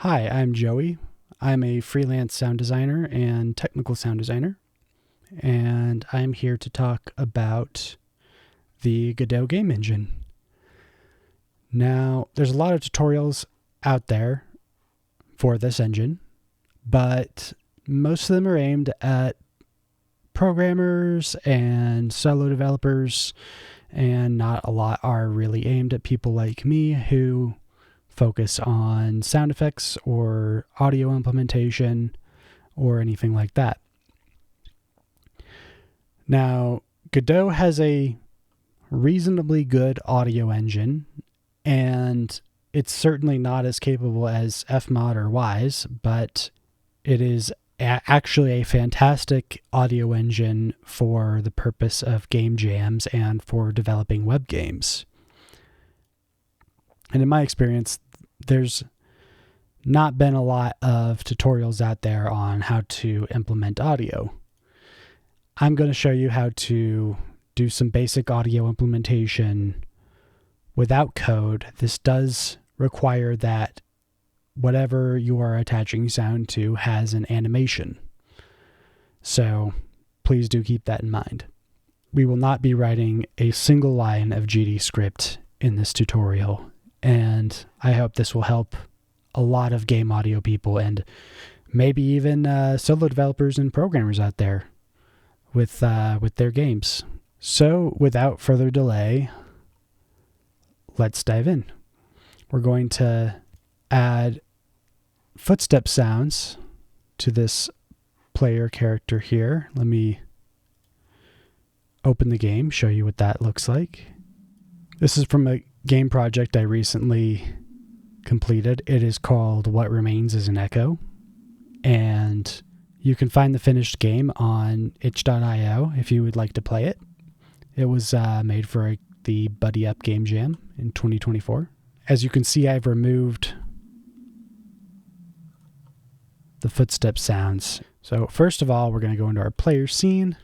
Hi, I'm Joey. I'm a freelance sound designer and technical sound designer, and I'm here to talk about the Godot game engine. Now, there's a lot of tutorials out there for this engine, but most of them are aimed at programmers and solo developers, and not a lot are really aimed at people like me who focus on sound effects or audio implementation or anything like that. Now, Godot has a reasonably good audio engine, and it's certainly not as capable as Fmod or Wise, but it is actually a fantastic audio engine for the purpose of game jams and for developing web games. And in my experience, there's not been a lot of tutorials out there on how to implement audio. I'm going to show you how to do some basic audio implementation without code. This does require that whatever you are attaching sound to has an animation. So please do keep that in mind. We will not be writing a single line of GD script in this tutorial, and I hope this will help a lot of game audio people and maybe even solo developers and programmers out there with their games. So without further delay, let's dive in. We're going to add footstep sounds to this player character here. Let me open the game, show you what that looks like. This is from a game project I recently completed. It is called What Remains is an Echo, and you can find the finished game on itch.io if you would like to play it. It was made for the Buddy Up Game Jam in 2024. As you can see, I've removed the footstep sounds. So first of all, we're going to go into our player scene,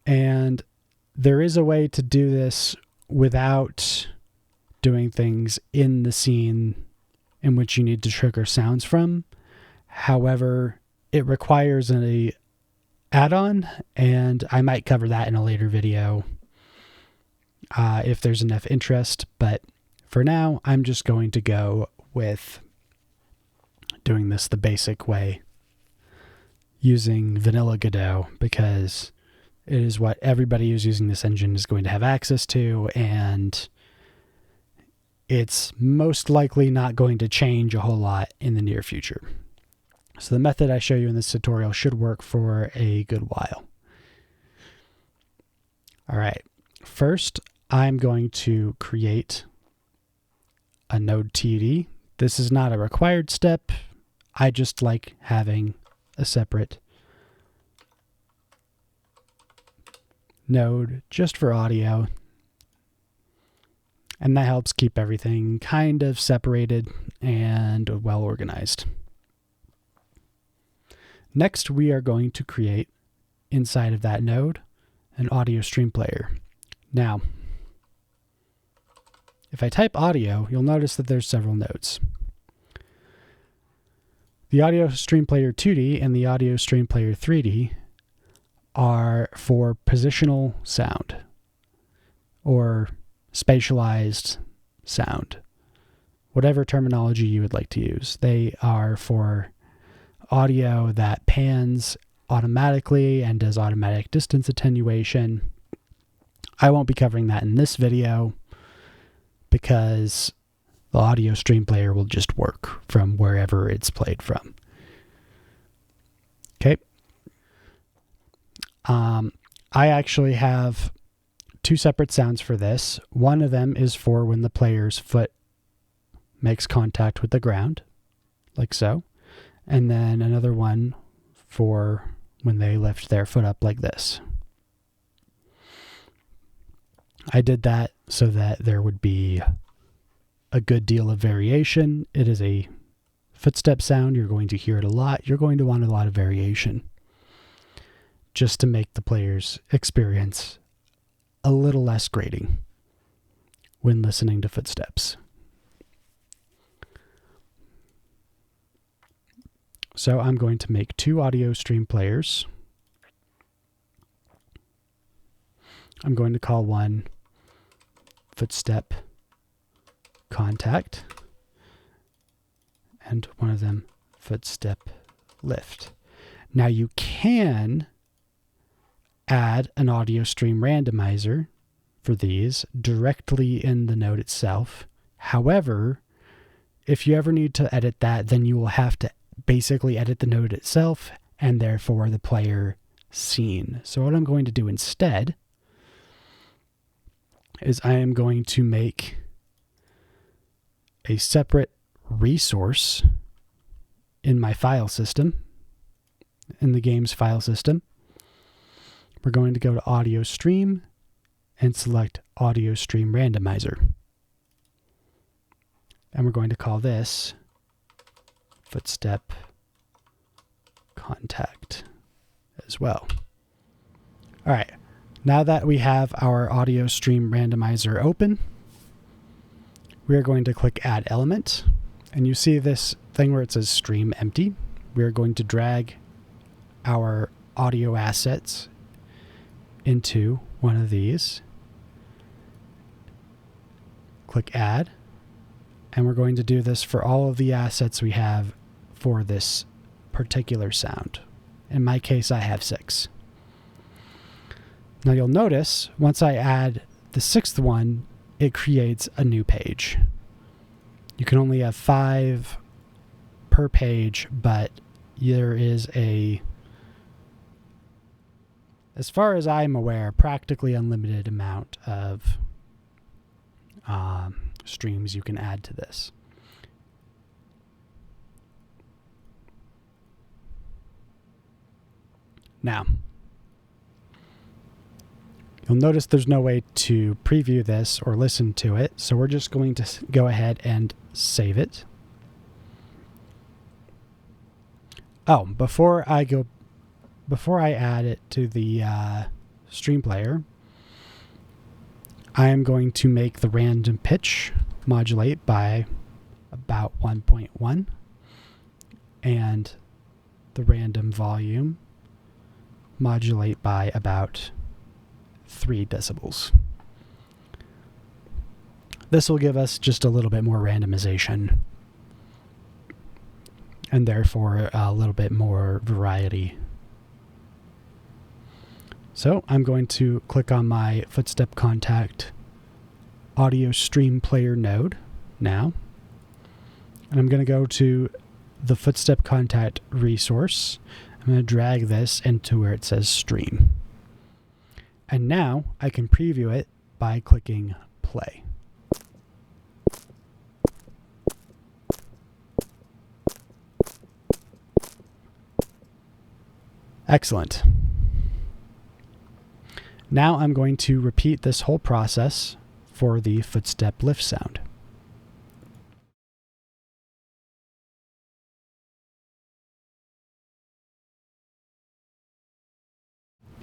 and there is a way to do this without doing things in the scene in which you need to trigger sounds from. However, it requires an add-on, and I might cover that in a later video if there's enough interest. But for now, I'm just going to go with doing this the basic way, using vanilla Godot, because it is what everybody who's using this engine is going to have access to, and it's most likely not going to change a whole lot in the near future. So the method I show you in this tutorial should work for a good while. All right, first I'm going to create a node TD. This is not a required step. I just like having a separate node just for audio, and that helps keep everything kind of separated and well organized. Next, we are going to create inside of that node an AudioStreamplayer. Now, if I type audio, you'll notice that there's several nodes. The AudioStreamplayer 2D and the AudioStreamplayer 3D are for positional sound or spatialized sound, whatever terminology you would like to use. They are for audio that pans automatically and does automatic distance attenuation. I won't be covering that in this video because the AudioStreamplayer will just work from wherever it's played from. Okay. I actually have two separate sounds for this. One of them is for when the player's foot makes contact with the ground, like so. And then another one for when they lift their foot up like this. I did that so that there would be a good deal of variation. It is a footstep sound. You're going to hear it a lot. You're going to want a lot of variation just to make the player's experience a little less grating when listening to footsteps. So I'm going to make 2 audio stream players. I'm going to call one footstep contact and one of them footstep lift. Now you can add an audio stream randomizer for these directly in the node itself. However, if you ever need to edit that, then you will have to basically edit the node itself and therefore the player scene. So what I'm going to do instead is I am going to make a separate resource in my file system, in the game's file system. We're going to go to Audio Stream and select Audio Stream Randomizer. And we're going to call this footstep contact as well. All right, now that we have our Audio Stream Randomizer open, we are going to click Add Element. And you see this thing where it says Stream Empty. We are going to drag our audio assets into one of these. Click Add. And we're going to do this for all of the assets we have for this particular sound. In my case, I have 6. Now you'll notice once I add the 6th one, it creates a new page. You can only have 5 per page, but there is as far as I'm aware, practically unlimited amount of streams you can add to this. Now, you'll notice there's no way to preview this or listen to it, so we're just going to go ahead and save it. Oh, before I add it to the stream player, I am going to make the random pitch modulate by about 1.1 and the random volume modulate by about 3 decibels. This will give us just a little bit more randomization and therefore a little bit more variety. So I'm going to click on my footstep contact Audiostreamplayer node now, and I'm going to go to the footstep contact resource. I'm going to drag this into where it says stream. And now I can preview it by clicking play. Excellent. Now I'm going to repeat this whole process for the footstep lift sound.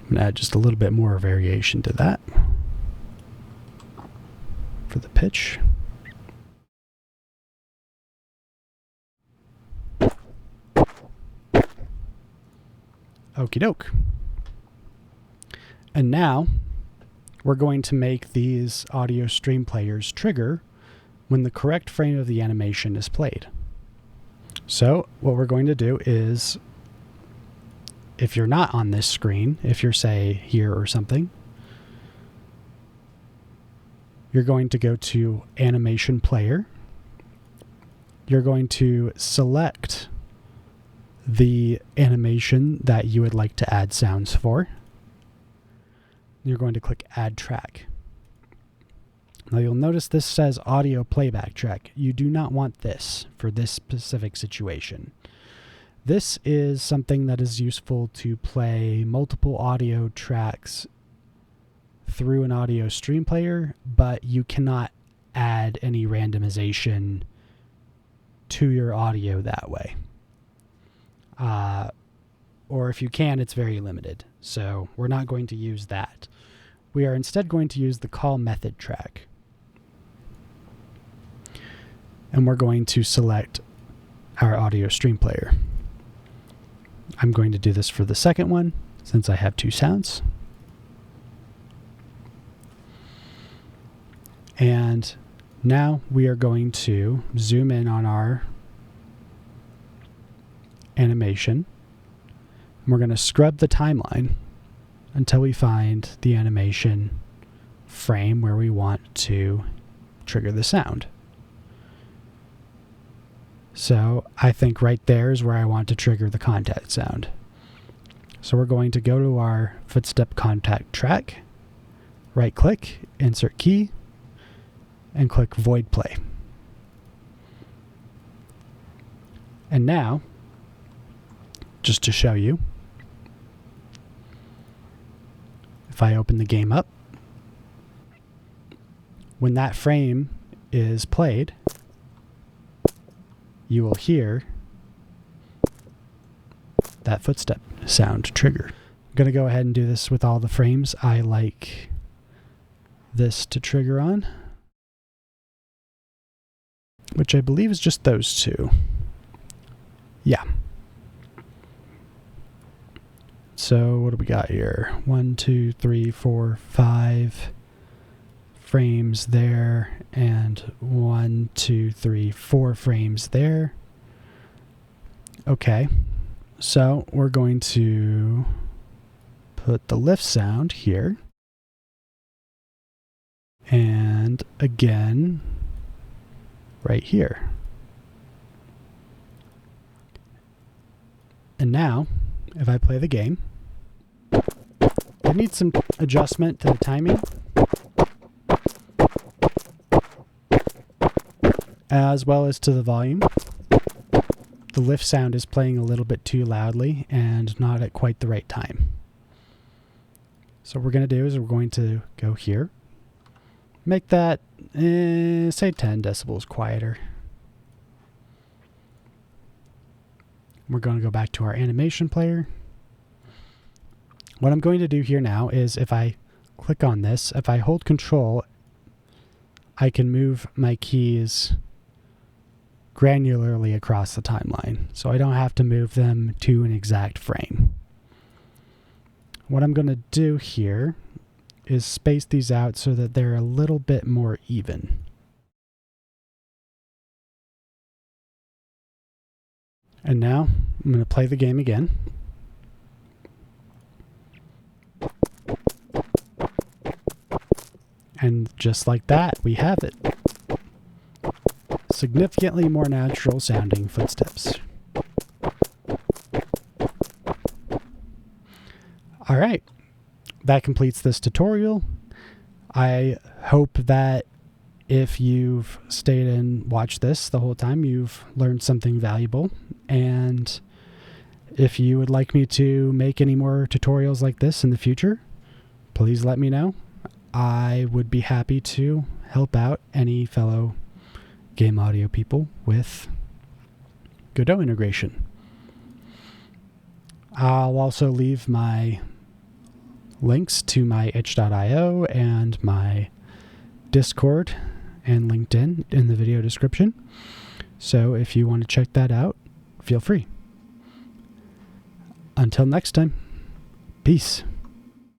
I'm going to add just a little bit more variation to that for the pitch. Okie doke. And now we're going to make these audio stream players trigger when the correct frame of the animation is played. So what we're going to do is, if you're not on this screen, if you're say here or something, you're going to go to Animation Player. You're going to select the animation that you would like to add sounds for. You're going to click Add Track. Now you'll notice this says Audio Playback Track. You do not want this for this specific situation. This is something that is useful to play multiple audio tracks through an audio stream player, but you cannot add any randomization to your audio that way. Or if you can, it's very limited. So we're not going to use that. We are instead going to use the call method track. And we're going to select our audio stream player. I'm going to do this for the second one since I have two sounds. And now we are going to zoom in on our animation. We're going to scrub the timeline until we find the animation frame where we want to trigger the sound. So I think right there is where I want to trigger the contact sound. So we're going to go to our footstep contact track, right click, insert key, and click void play. And now, just to show you, if I open the game up, when that frame is played, you will hear that footstep sound trigger. I'm going to go ahead and do this with all the frames I like this to trigger on, which I believe is just those two. Yeah. So what do we got here? 1, 2, 3, 4, 5 frames there, and 1, 2, 3, 4 frames there. Okay, so we're going to put the lift sound here, and again right here. And now if I play the game, I need some adjustment to the timing, as well as to the volume. The lift sound is playing a little bit too loudly and not at quite the right time. So what we're going to do is we're going to go here, make that, say 10 decibels quieter. We're going to go back to our animation player. What I'm going to do here now is if I click on this, if I hold Control, I can move my keys granularly across the timeline, so I don't have to move them to an exact frame. What I'm going to do here is space these out so that they're a little bit more even. And now I'm going to play the game again. And just like that, we have it. Significantly more natural sounding footsteps. All right, that completes this tutorial. I hope that if you've stayed and watched this the whole time, you've learned something valuable. And if you would like me to make any more tutorials like this in the future, please let me know. I would be happy to help out any fellow game audio people with Godot integration. I'll also leave my links to my itch.io and my Discord and LinkedIn in the video description. So if you want to check that out, feel free. Until next time, peace.